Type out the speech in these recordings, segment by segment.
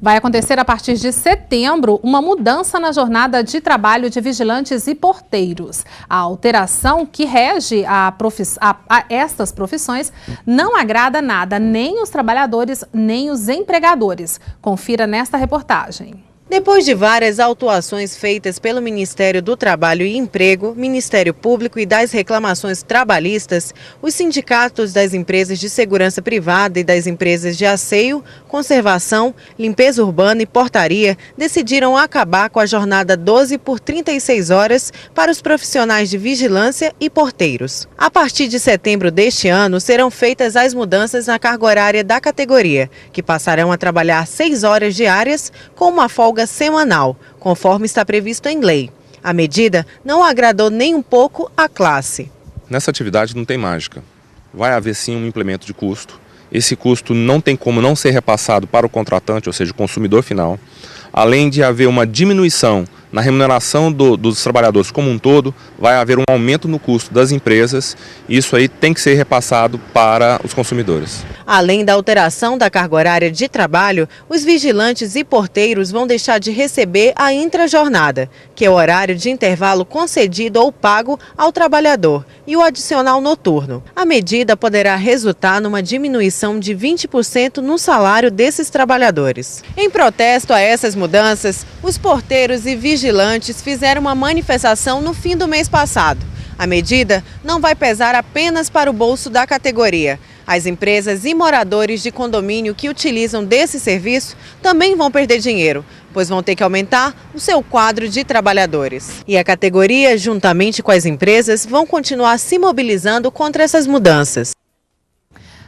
Vai acontecer a partir de setembro uma mudança na jornada de trabalho de vigilantes e porteiros. A alteração que rege a estas profissões não agrada nada, nem os trabalhadores, nem os empregadores. Confira nesta reportagem. Depois de várias autuações feitas pelo Ministério do Trabalho e Emprego, Ministério Público e das reclamações trabalhistas, os sindicatos das empresas de segurança privada e das empresas de asseio, conservação, limpeza urbana e portaria decidiram acabar com a jornada 12 por 36 horas para os profissionais de vigilância e porteiros. A partir de setembro deste ano, serão feitas as mudanças na carga horária da categoria, que passarão a trabalhar 6 horas diárias com uma folga semanal, conforme está previsto em lei. A medida não agradou nem um pouco a classe. Nessa atividade não tem mágica. Vai haver sim um implemento de custo. Esse custo não tem como não ser repassado para o contratante, ou seja, o consumidor final. Além de haver uma diminuição na remuneração dos trabalhadores como um todo, vai haver um aumento no custo das empresas. Isso aí tem que ser repassado para os consumidores. Além da alteração da carga horária de trabalho, os vigilantes e porteiros vão deixar de receber a intrajornada, que é o horário de intervalo concedido ou pago ao trabalhador, e o adicional noturno. A medida poderá resultar numa diminuição de 20% no salário desses trabalhadores. Em protesto a essas mudanças, os porteiros e vigilantes fizeram uma manifestação no fim do mês passado. A medida não vai pesar apenas para o bolso da categoria. As empresas e moradores de condomínio que utilizam desse serviço também vão perder dinheiro, pois vão ter que aumentar o seu quadro de trabalhadores. E a categoria, juntamente com as empresas, vão continuar se mobilizando contra essas mudanças.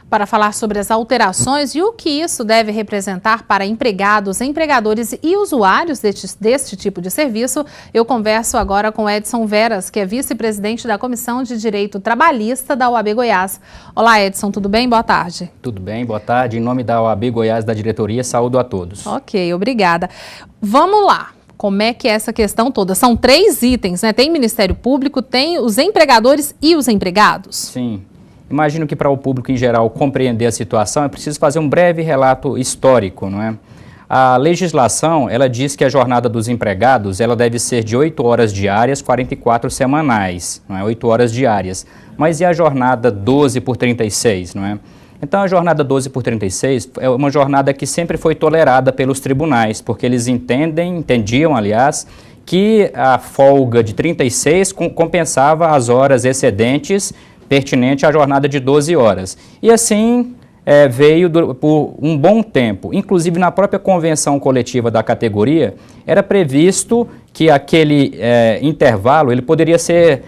Para falar sobre as alterações e o que isso deve representar para empregados, empregadores e usuários deste tipo de serviço, eu converso agora com Edson Veras, que é vice-presidente da Comissão de Direito Trabalhista da OAB Goiás. Olá, Edson, tudo bem? Boa tarde. Tudo bem, boa tarde. Em nome da OAB Goiás, da diretoria, saúdo a todos. Ok, obrigada. Vamos lá. Como é que é essa questão toda? São 3 itens, né? Tem Ministério Público, tem os empregadores e os empregados? Sim. Imagino que para o público em geral compreender a situação é preciso fazer um breve relato histórico, não é? A legislação, ela diz que a jornada dos empregados, ela deve ser de 8 horas diárias, 44 semanais, não é? 8 horas diárias. Mas e a jornada 12 por 36, não é? Então a jornada 12 por 36 é uma jornada que sempre foi tolerada pelos tribunais, porque eles entendiam, aliás, que a folga de 36 compensava as horas excedentes pertinente à jornada de 12 horas. E assim veio por um bom tempo. Inclusive na própria convenção coletiva da categoria, era previsto que aquele intervalo ele poderia ser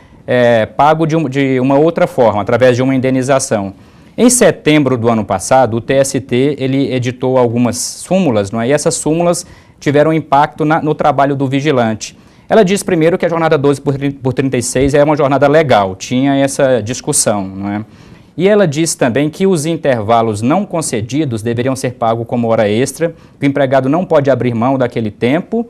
pago de uma outra forma, através de uma indenização. Em setembro do ano passado, o TST ele editou algumas súmulas, não é? E essas súmulas tiveram impacto no trabalho do vigilante. Ela diz primeiro que a jornada 12 por 36 é uma jornada legal, tinha essa discussão, não é? E ela diz também que os intervalos não concedidos deveriam ser pagos como hora extra, que o empregado não pode abrir mão daquele tempo,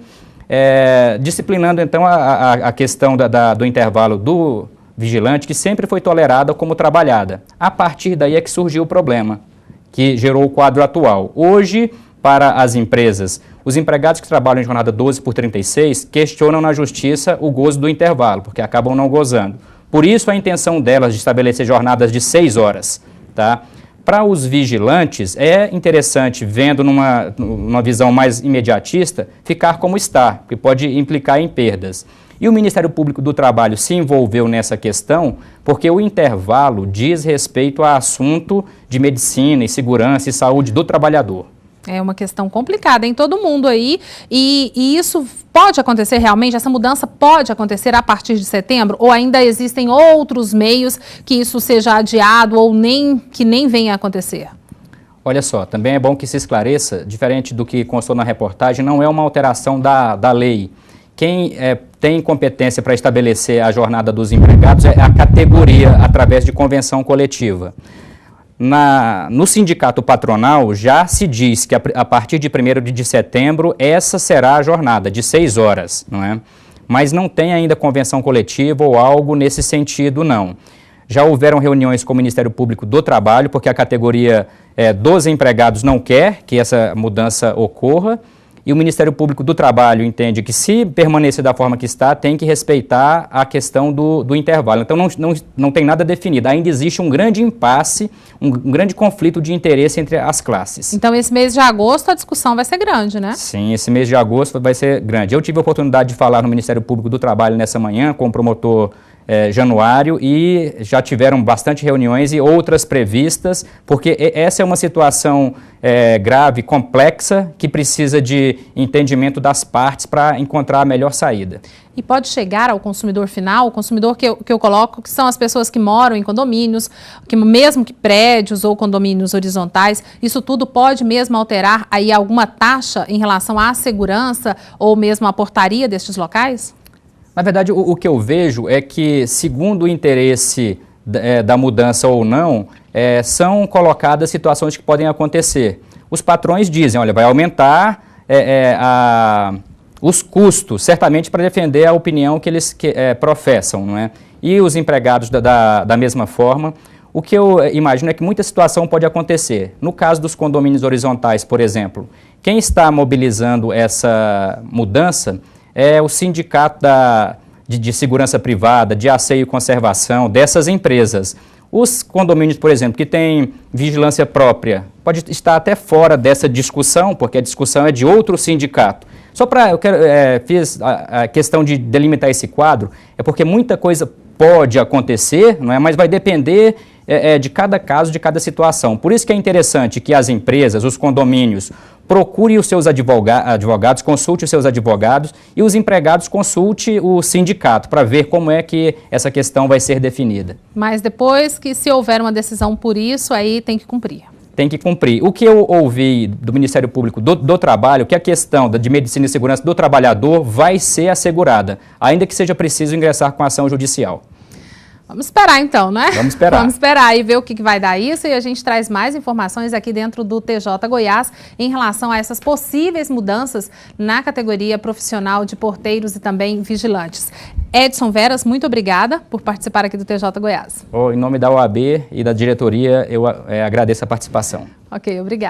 disciplinando então a questão do intervalo do vigilante, que sempre foi tolerada como trabalhada. A partir daí é que surgiu o problema, que gerou o quadro atual. Hoje, para as empresas, os empregados que trabalham em jornada 12 por 36 questionam na justiça o gozo do intervalo, porque acabam não gozando. Por isso a intenção delas de estabelecer jornadas de 6 horas. Tá? Para os vigilantes, é interessante, vendo numa visão mais imediatista, ficar como está, porque pode implicar em perdas. E o Ministério Público do Trabalho se envolveu nessa questão porque o intervalo diz respeito a assunto de medicina e segurança e saúde do trabalhador. É uma questão complicada em todo mundo aí, e isso pode acontecer realmente, essa mudança pode acontecer a partir de setembro, ou ainda existem outros meios que isso seja adiado ou que nem venha a acontecer? Olha só, também é bom que se esclareça, diferente do que constou na reportagem, não é uma alteração da lei. Quem tem competência para estabelecer a jornada dos empregados é a categoria, através de convenção coletiva. No sindicato patronal já se diz que a partir de 1º de setembro essa será a jornada de 6 horas, não é? Mas não tem ainda convenção coletiva ou algo nesse sentido, não. Já houveram reuniões com o Ministério Público do Trabalho, porque a categoria dos empregados não quer que essa mudança ocorra. E o Ministério Público do Trabalho entende que, se permanecer da forma que está, tem que respeitar a questão do intervalo. Então, não tem nada definido. Ainda existe um grande impasse, um grande conflito de interesse entre as classes. Então, esse mês de agosto, a discussão vai ser grande, né? Sim, esse mês de agosto vai ser grande. Eu tive a oportunidade de falar no Ministério Público do Trabalho nessa manhã com o promotor Januário, e já tiveram bastante reuniões e outras previstas, porque essa é uma situação grave, complexa, que precisa de entendimento das partes para encontrar a melhor saída. E pode chegar ao consumidor final, o consumidor que eu coloco, que são as pessoas que moram em condomínios, mesmo que prédios ou condomínios horizontais, isso tudo pode mesmo alterar aí alguma taxa em relação à segurança ou mesmo à portaria destes locais? Na verdade, o que eu vejo é que, segundo o interesse da mudança ou não, são colocadas situações que podem acontecer. Os patrões dizem, olha, vai aumentar os custos, certamente para defender a opinião que eles professam, não é? E os empregados da mesma forma. O que eu imagino é que muita situação pode acontecer. No caso dos condomínios horizontais, por exemplo, quem está mobilizando essa mudança é o sindicato de segurança privada, de asseio e conservação, dessas empresas. Os condomínios, por exemplo, que têm vigilância própria, pode estar até fora dessa discussão, porque a discussão é de outro sindicato. Só para, fiz a questão de delimitar esse quadro, é porque muita coisa pode acontecer, não é? Mas vai depender de cada caso, de cada situação. Por isso que é interessante que as empresas, os condomínios, procure os seus advogados, consulte os seus advogados, e os empregados consulte o sindicato para ver como é que essa questão vai ser definida. Mas depois que, se houver uma decisão por isso, aí tem que cumprir. Tem que cumprir. O que eu ouvi do Ministério Público do Trabalho, que a questão de medicina e segurança do trabalhador vai ser assegurada, ainda que seja preciso ingressar com ação judicial. Vamos esperar então, né? Vamos esperar. Vamos esperar e ver o que vai dar isso, e a gente traz mais informações aqui dentro do TJ Goiás em relação a essas possíveis mudanças na categoria profissional de porteiros e também vigilantes. Edson Veras, muito obrigada por participar aqui do TJ Goiás. Em nome da OAB e da diretoria, eu agradeço a participação. Ok, obrigada.